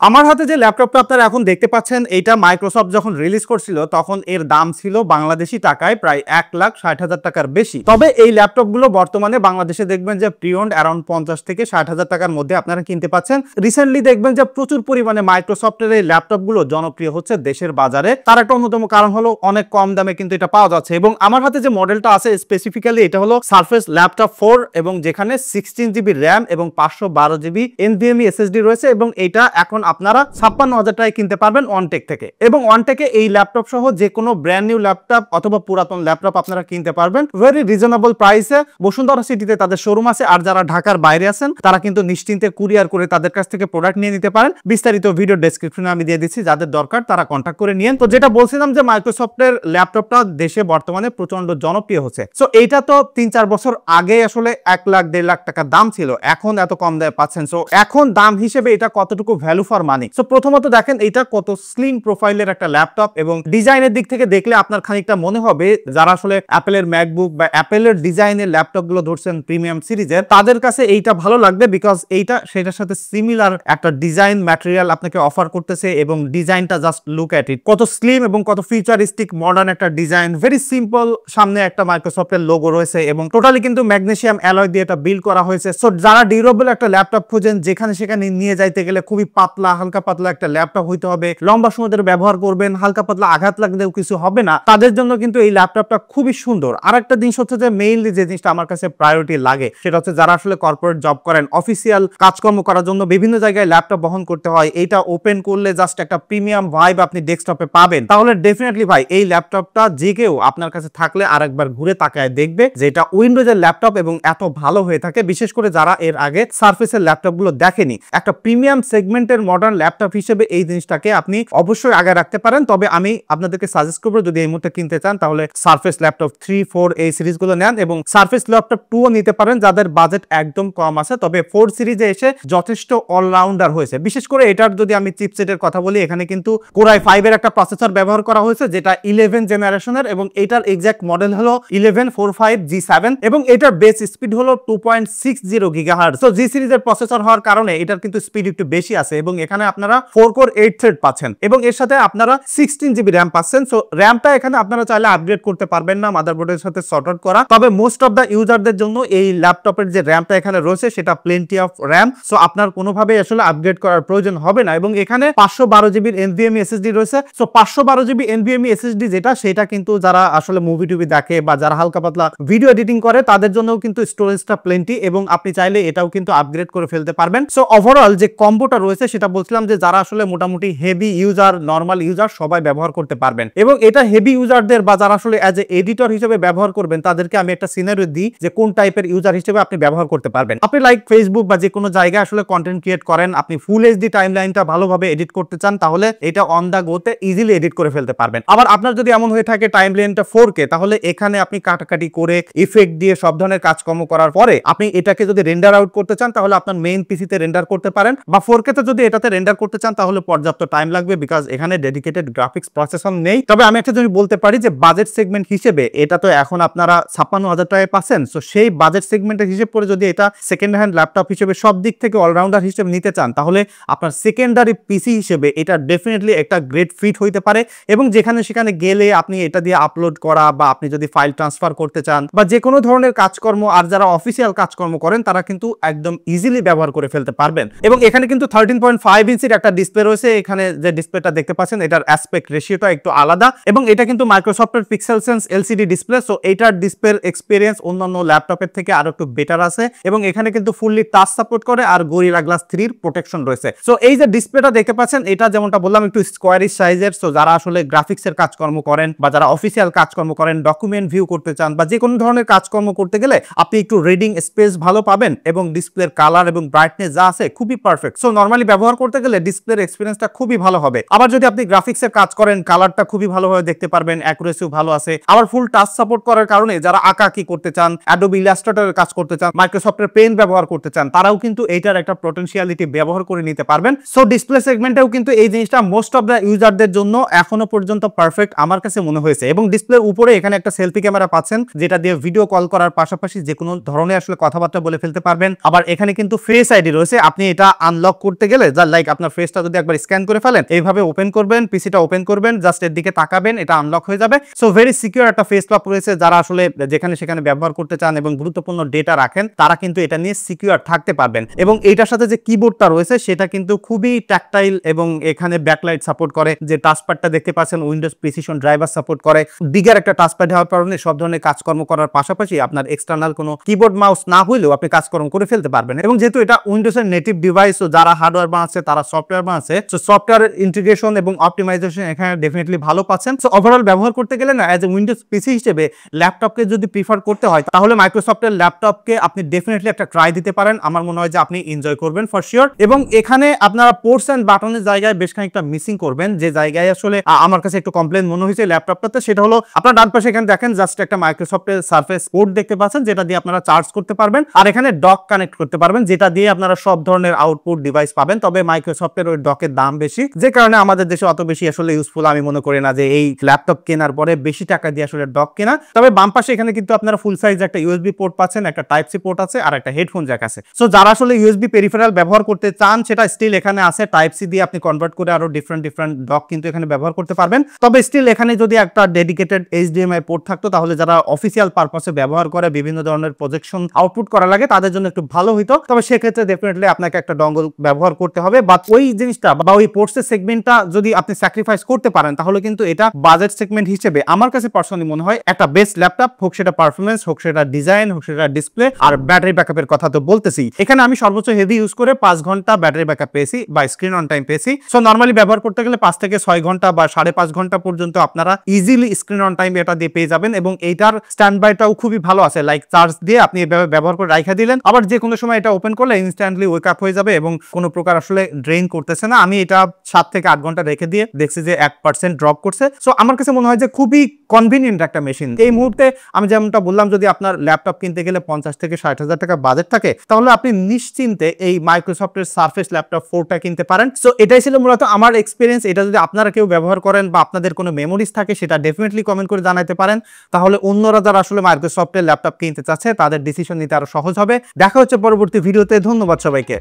আমার হাতে যে ল্যাপটপটা আপনারা এখন দেখতে পাচ্ছেন, এইটা মাইক্রোসফট যখন রিলিজ করছিল তখন এর দাম ছিল বাংলাদেশি টাকায় প্রায় 1,60,000 টাকার বেশি। তবে এই ল্যাপটপগুলো বর্তমানে বাংলাদেশে দেখবেন যে প্রি-ওন্ড অ্যারাউন্ড 50 থেকে 60,000 টাকার মধ্যে আপনারা কিনতে পাচ্ছেন। রিসেন্টলি দেখবেন যে প্রচুর পরিমাণে মাইক্রোসফটের এই ল্যাপটপগুলো জনপ্রিয় হচ্ছে দেশের বাজারে। তার একটা অন্যতম কারণ হলো অনেক কম দামে কিন্তু এটা পাওয়া যাচ্ছে। এবং আমার হাতে যে মডেলটা আছে স্পেসিফিক্যালি এটা হলো সারফেস ল্যাপটপ 4 এবং যেখানে 16 জিবি র্যাম এবং 512 জিবি এনভিএমই এসএসডি রয়েছে এবং এটা এখন আপনারা 56,000 টাকায় কিনতে পারবেন ওয়ানটেক থেকে। এবং ওয়ানটেকে এই ল্যাপটপ সহ যে কোনো ব্র্যান্ড নিউ ল্যাপটপ অথবা পুরাতন ল্যাপটপ আপনারা কিনতে পারবেন ভেরি রিজনেবল প্রাইসে। বসুন্ধরা সিটিতে তাদের শোরুম আছে, আর যারা ঢাকার বাইরে আছেন তারা কিন্তু নিশ্চিন্তে কুরিয়ার করে তাদের কাছ থেকে প্রোডাক্ট নিয়ে নিতে পারেন। বিস্তারিত ভিডিও ডেসক্রিপশনে আমি দিয়ে দিচ্ছি, যাদের দরকার তারা কন্ট্যাক্ট করে নিয়েন। তো যেটা বলছিলাম যে মাইক্রোসফটের ল্যাপটপটা দেশে বর্তমানে প্রচন্ড জনপ্রিয় হচ্ছে। সো এইটা তো 3-4 বছর আগে আসলে 1 লাখ 1.5 লাখ টাকা দাম ছিল, এখন এত কম দামে পাচ্ছেন। সো এখন দাম হিসেবে এটা কতটুকু ভ্যালু ফর মানি। সো প্রথমত দেখেন এটা কত স্লিম প্রোফাইলের একটা ল্যাপটপ এবং ডিজাইনের দিক থেকে দেখলে আপনার খানিকটা মনে হবে যারা আসলে অ্যাপেলের ম্যাকবুক বা অ্যাপেলের ডিজাইনের ল্যাপটপ গুলো ধরছেন প্রিমিয়াম সিরিজের, তাদের কাছে এইটা ভালো লাগবে বিকজ এইটা সেটার সাথে সিমিলার একটা ডিজাইন ম্যাটেরিয়াল আপনাকে অফার করতেছে এবং ডিজাইনটা জাস্ট লুক অ্যাট ইট, কত স্লিম এবং কত ফিউচারিস্টিক মডার্ন একটা ডিজাইন, ভেরি সিম্পল। সামনে একটা মাইক্রোসফটের লোগো রয়েছে এবং টোটালি কিন্তু ম্যাগনেসিয়াম অ্যালয় দিয়ে এটা বিল্ড করা হয়েছে। সো যারা ডিউরেবল একটা ল্যাপটপ খোঁজেন যেখানে সেখানে নিয়ে যাইতে গেলে খুবই পাতলা হালকা পাতলা একটা ল্যাপটপ হইতে হবে, লম্বা সময় ধরে ব্যবহার করবেন, হালকা পাতলা আঘাত লাগলেও কিছু হবে না, তাদের জন্য কিন্তু এই ল্যাপটপটা খুবই সুন্দর। আর একটা জিনিস হচ্ছে যে মেইনলি যে জিনিসটা আমার কাছে প্রায়োরিটি লাগে সেটা হচ্ছে যারা আসলে কর্পোরেট জব করেন, অফিসিয়াল কাজকর্ম করার জন্য বিভিন্ন জায়গায় ল্যাপটপ বহন করতে হয়, এইটা ওপেন করলে জাস্ট একটা প্রিমিয়াম ভাইব আপনি ডেস্কটপে পাবেন, তাহলে ডেফিনেটলি ভাই এই ল্যাপটপটা যে কেউ আপনার কাছে থাকলে আরেকবার ঘুরে তাকায় দেখবে যে এটা উইন্ডোজের ল্যাপটপ এবং এত ভালো হয়ে থাকে। বিশেষ করে যারা এর আগে সারফেসের ল্যাপটপ গুলো দেখেনি, একটা প্রিমিয়াম সেগমেন্টের মডার্ন ল্যাপটপ হিসেবে এই জিনিসটাকে আপনি অবশ্যই আগে রাখতে পারেন। তবে আমি আপনাদেরকে সাজেস্ট করবো যদি এই মুহূর্তে কিনতে চান তাহলে সারফেস ল্যাপটপ 3, 4 এই সিরিজগুলো নেন এবং সারফেস ল্যাপটপ 2ও নিতে পারেন যাদের বাজেট একদম কম আছে। তবে 4 সিরিজে এসে যথেষ্ট অলরাউন্ডার হয়েছে। বিশেষ করে এটার যদি আমি চিপসেটের কথা বলি, এখানে কিন্তু Core i5 এর একটা প্রসেসর ব্যবহার করা হয়েছে যেটা 11 জেনারেশনের এবং এটার এক্সাক্ট মডেল হলো 1145G7 এবং এটার বেস স্পিড হলো 2.60 গিগাহার্টজ। সো জি সিরিজের প্রসেসর হওয়ার কারণে এটার কিন্তু স্পিড একটু বেশি আছে এবং এখানে আপনারা 4 কোর 8 থ্রেড পাচ্ছেন এবং এর সাথে আপনারা 16 জিবি র্যাম পাচ্ছেন। সো র্যামটা এখানে আপনারা চাইলে আপগ্রেড করতে পারবেন না, মাদারবোর্ডের সাথে সর্ট আউট করা। তবে মোস্ট অফ দা ইউজারদের জন্য এই ল্যাপটপের যে র্যামটা এখানে রয়েছে সেটা প্লেন্টি অফ র্যাম। সো আপনার কোনোভাবে আসলে আপগ্রেড করার প্রয়োজন হবে না এবং এখানে 512 জিবির এনভিএমই এসএসডি রয়েছে। সো 512 জিবি এনভিএমই এসএসডি যেটা, সেটা কিন্তু যারা আসলে মুভি টুভি দেখে বা যারা হালকা পাতলা ভিডিও এডিটিং করে তাদের জন্যও কিন্তু স্টোরেজটা প্লেন্টি এবং আপনি চাইলে এটাও কিন্তু আপগ্রেড করে ফেলতে পারবেন। সো ওভারঅল যে কম্বোটা রয়েছে সেটা বলছিলাম যে যারা আসলে মোটামুটি হেভি ইউজার, নরমাল ইউজার সবাই ব্যবহার করতে পারবেন এবং এটা হেভি ইউজারদের বা যারা আসলে অ্যাজ এ এডিটর হিসেবে ব্যবহার করবেন তাদেরকে আমি একটা সিনারিও দিই যে কোন টাইপের ইউজার হিসেবে আপনি ব্যবহার করতে পারবেন। আপনি লাইক ফেসবুক বা যে কোনো জায়গায় আসলে কন্টেন্ট ক্রিয়েট করেন, আপনি ফুল এইচডি টাইমলাইনটা ভালোভাবে এডিট করতে চান তাহলে এটা অন দা গোতে ইজিলি এডিট করে ফেলতে পারবেন। আবার আপনার যদি এমন হয়ে থাকে টাইমলাইনটা 4K তাহলে এখানে আপনি কাটাকাটি করে ইফেক্ট দিয়ে সব ধরনের কাজকর্ম করার পরে আপনি এটাকে যদি রেন্ডার আউট করতে চান তাহলে আপনার মেইন পিসিতে রেন্ডার করতে পারেন বা 4K তে যদি এটাতে রেন্ডার করতে চান তাহলে পর্যাপ্ত টাইম লাগবে বিকজ এখানে ডেডিকেটেড গ্রাফিক্স প্রসেসর নেই। তবে আমি একটা জিনিস বলতে পারি যে বাজেট সেগমেন্ট হিসেবে এটা তো এখন আপনারা 56,000 টাকায় পাচ্ছেন। সো সেই বাজেট সেগমেন্টের হিসেব করে যদি এটা সেকেন্ড হ্যান্ড ল্যাপটপ হিসেবে সব দিক থেকে অলরাউন্ডার হিসেবে নিতে চান তাহলে আপনার সেকেন্ডারি পিসি হিসেবে এটা ডেফিনেটলি একটা গ্রেট ফিট হইতে পারে এবং যেখানে সেখানে গেলে আপনি এটা দিয়ে আপলোড করা বা আপনি যদি ফাইল ট্রান্সফার করতে চান বা যে কোনো ধরনের কাজকর্ম, আর যারা অফিসিয়াল কাজকর্ম করেন তারা কিন্তু একদম ইজিলি ব্যবহার করে ফেলতে পারবেন। এবং এখানে কিন্তু 13.5 ইঞ্চির একটা ডিসপ্লে রয়েছে। এখানে যে ডিসপ্লেটা দেখতে পাচ্ছেন এটার অ্যাসপেক্ট রেশিওটা একটু আলাদা এবং এটা কিন্তু মাইক্রোসফটের pixel sense LCD display. So এটার ডিসপ্লের এক্সপেরিয়েন্স অন্যান্য ল্যাপটপের থেকে আরো একটু বেটার আছে এবং এখানে কিন্তু ফুললি টাচ সাপোর্ট করে আর গরিলা গ্লাস 3 এর প্রোটেকশন রয়েছে। সো এই যে ডিসপ্লেটা দেখতে পাচ্ছেন এটা যেমনটা বললাম একটু স্কোয়ারিশ সাইজের। সো যারা আসলে গ্রাফিক্সের কাজকর্ম করেন বা যারা অফিসিয়াল কাজকর্ম করেন, ডকুমেন্ট ভিউ করতে চান বা যে কোনো ধরনের কাজকর্ম করতে গেলে আপনি একটু রিডিং স্পেস ভালো পাবেন এবং ডিসপ্লের কালার এবং ব্রাইটনেস যা আছে খুবই পারফেক্ট। সো নরমালি ব্যবহার করতে গেলে ডিসপ্লের এক্সপেরিয়েন্সটা খুবই ভালো হবে। আবার যদি আপনি গ্রাফিক্সের কাজ করেন কালারটা খুবই ভালোভাবে দেখতে পারবেন, অ্যাকুরেসিও ভালো আছে। আবার ফুল টাচ সাপোর্ট করার কারণে যারা আঁকাআঁকি করতে চান, অ্যাডোবি ইলাস্ট্রেটরের কাজ করতে চান, মাইক্রোসফটের পেইন্ট ব্যবহার করতে চান, তারাও কিন্তু এইটার একটা পটেনশিয়ালিটি ব্যবহার করে নিতে পারবেন। সো ডিসপ্লে সেগমেন্টেও কিন্তু এই জিনিসটা মোস্ট অফ দ্য ইউজারদের জন্য এখনো পর্যন্ত পারফেক্ট আমার কাছে মনে হয়েছে। এবং ডিসপ্লের উপরে এখানে একটা সেলফি ক্যামেরা পাচ্ছেন যেটা দিয়ে ভিডিও কল করার পাশাপাশি যে কোনো ধরনের আসলে কথাবার্তা বলে ফেলতে পারবেন। আবার এখানে কিন্তু ফেস আইডি রয়েছে, আপনি এটা আনলক করতে গেলে যা লাইক আপনার ফেসটা যদি একবার স্ক্যান করে ফেলেন, এইভাবে ওপেন করবেন, পিসিটা ওপেন করবেন, জাস্ট এর দিকে তাকাবেন, এটা আনলক হয়ে যাবে। সো ভেরি সিকিউর একটা ফেস লক রয়েছে। যারা আসলে যেখানে সেখানে ব্যবহার করতে চান এবং গুরুত্বপূর্ণ ডেটা রাখেন, তারা কিন্তু এটা নিয়ে সিকিউর থাকতে পারবেন। এবং এইটার সাথে যে কিবোর্ডটা রয়েছে সেটা কিন্তু খুবই ট্যাকটাইল এবং এখানে ব্যাকলাইট সাপোর্ট করে। যে টাচপ্যাডটা দেখতে পাচ্ছেন উইন্ডোজ প্রিসিশন ড্রাইভার সাপোর্ট করে। বিগার একটা টাচপ্যাড হওয়ার কারণে সব ধরনের কাজকর্ম করার পাশাপাশি আপনার এক্সটার্নাল কোনো কিবোর্ড মাউস না হইলেও আপনি কাজকর্ম করে ফেলতে পারবেন। এবং যেহেতু এটা উইন্ডোজের নেটিভ ডিভাইস, তো যারা হার্ডওয়্যার বানাচ্ছে তারা সফটওয়্যার বানাচ্ছে, সো সফটওয়্যার ইন্টিগ্রেশন এবং অপটিমাইজেশন এখানে ডেফিনেটলি ভালো পাচ্ছেন। সো ওভারঅল ব্যবহার করতে গেলে না, অ্যাজ এ উইন্ডোজ পিসি হিসেবে ল্যাপটপকে যদি প্রিফার করতে হয়, তাহলে মাইক্রোসফটের ল্যাপটপকে আপনি ডেফিনেটলি একটা ট্রাই দিতে পারেন। আমার মনে হয় যে আপনি এনজয় করবেন ফর শিওর। এবং এখানে আপনারা পোর্টস এন্ড বাটনের জায়গায় বেশ খানিকটা মিসিং করবেন। যে জায়গায় আসলে আমার কাছে একটু কমপ্লেন মনে হয়েছে ল্যাপটপটাতে, সেটা হলো আপনার ডান পাশে এখানে দেখেন জাস্ট একটা মাইক্রোসফটের সারফেস পোর্ট দেখতে পাচ্ছেন, যেটা দিয়ে আপনারা চার্জ করতে পারবেন। আর এখানে ডক কানেক্ট করতে পারবেন, যেটা দিয়ে আপনারা সব ধরনের আউটপুট ডিভাইস পাবেন। তবে মাইক্রোসফটের ওই ডকের দাম বেশি, যে কারণে আমাদের দেশে অত বেশি আসলে ইউজফুল আমি মনে করি না যে এই ল্যাপটপ কেনার পরে বেশি টাকা দিয়ে আসলে ডক কেনা। তবে বাম পাশে এখানে কিন্তু আপনারা ফুল সাইজ একটা ইউএসবি পোর্ট পাচ্ছেন, একটা টাইপ সি পোর্ট আছে, আর একটা হেডফোন জ্যাক আছে। সো যারা আসলে ইউএসবি পেরিফেরাল ব্যবহার করতে চান, সেটা স্টিল এখানে আছে। টাইপ সি দিয়ে আপনি কনভার্ট করে আরো ডিফারেন্ট ডক কিন্তু এখানে ব্যবহার করতে পারবেন। তবে স্টিল এখানে যদি একটা ডেডিকেটেড এইচডিএমআই পোর্ট থাকতো, তাহলে যারা অফিসিয়াল পারপাসে ব্যবহার করে, বিভিন্ন ধরনের প্রজেকশন আউটপুট করা লাগে, তাদের জন্য একটু ভালো হইতো। তবে সেক্ষেত্রে ডেফিনেটলি আপনাকে একটা ডঙ্গল ব্যবহার করতে হবে। বা ওই জিনিসটা বা ওই পোর্টসের সেগমেন্টটা যদি আপনি স্যাক্রিফাইস করতে পারেন, তাহলে কিন্তু এটা বাজেট সেগমেন্ট হিসেবে আমার কাছে পার্সোনালি মনে হয় একটা বেস্ট ল্যাপটপ। হোক সেটা পারফরমেন্স, হোক সেটা ডিজাইন, হোক সেটা ডিসপ্লে, আর ব্যাটারি ব্যাকআপের কথা তো বলতেছি। এখানে আমি সর্বোচ্চ হেভি ইউজ করে 5 ঘন্টা ব্যাটারি ব্যাকআপ পেয়েছি বা স্ক্রিন অন টাইম পেয়েছি। সো নরমালি ব্যবহার করতে গেলে 5 থেকে 6 ঘন্টা বা 5.5 ঘন্টা পর্যন্ত আপনারা ইজিলি স্ক্রিন অন টাইম এটা দিয়ে পেয়ে যাবেন। এবং এইটার স্ট্যান্ড বাইটাও খুবই ভালো আছে, লাইক চার্জ দিয়ে আপনি এভাবে ব্যবহার করে রাখা দিলেন, আবার যে কোনো সময় এটা ওপেন করলে ইনস্ট্যান্টলি ওয়েক আপ হয়ে যাবে এবং কোনো প্রকার আসলে ড্রেইন করতেছে না। আমি এটা 7 থেকে 8 ঘন্টা রেখে দিয়ে দেখছি যে 1% ড্রপ করছে। সো আমার কাছে মনে হয় যে খুবই কনভিনিয়েন্ট একটা মেশিন। এই মুহূর্তে আমি যেমনটা বললাম, যদি আপনার ল্যাপটপ কিনতে গেলে 50 থেকে 60,000 টাকা বাজেট থাকে, তাহলে আপনি নিশ্চিন্তে এই মাইক্রোসফটের সারফেস ল্যাপটপ 4টা কিনতে পারেন। সো এটাই ছিল মূলত আমার এক্সপিরিয়েন্স। এটা যদি আপনারা কেউ ব্যবহার করেন বা আপনাদের কোনো মেমোরিজ থাকে, সেটা ডেফিনেটলি কমেন্ট করে জানাতে পারেন। তাহলে অন্যরা যারা আসলে মাইক্রোসফটের ল্যাপটপ কিনতে চাচ্ছে, তাদের ডিসিশন নিতে আরো সহজ হবে। দেখা হচ্ছে পরবর্তী ভিডিওতে। ধন্যবাদ সবাইকে।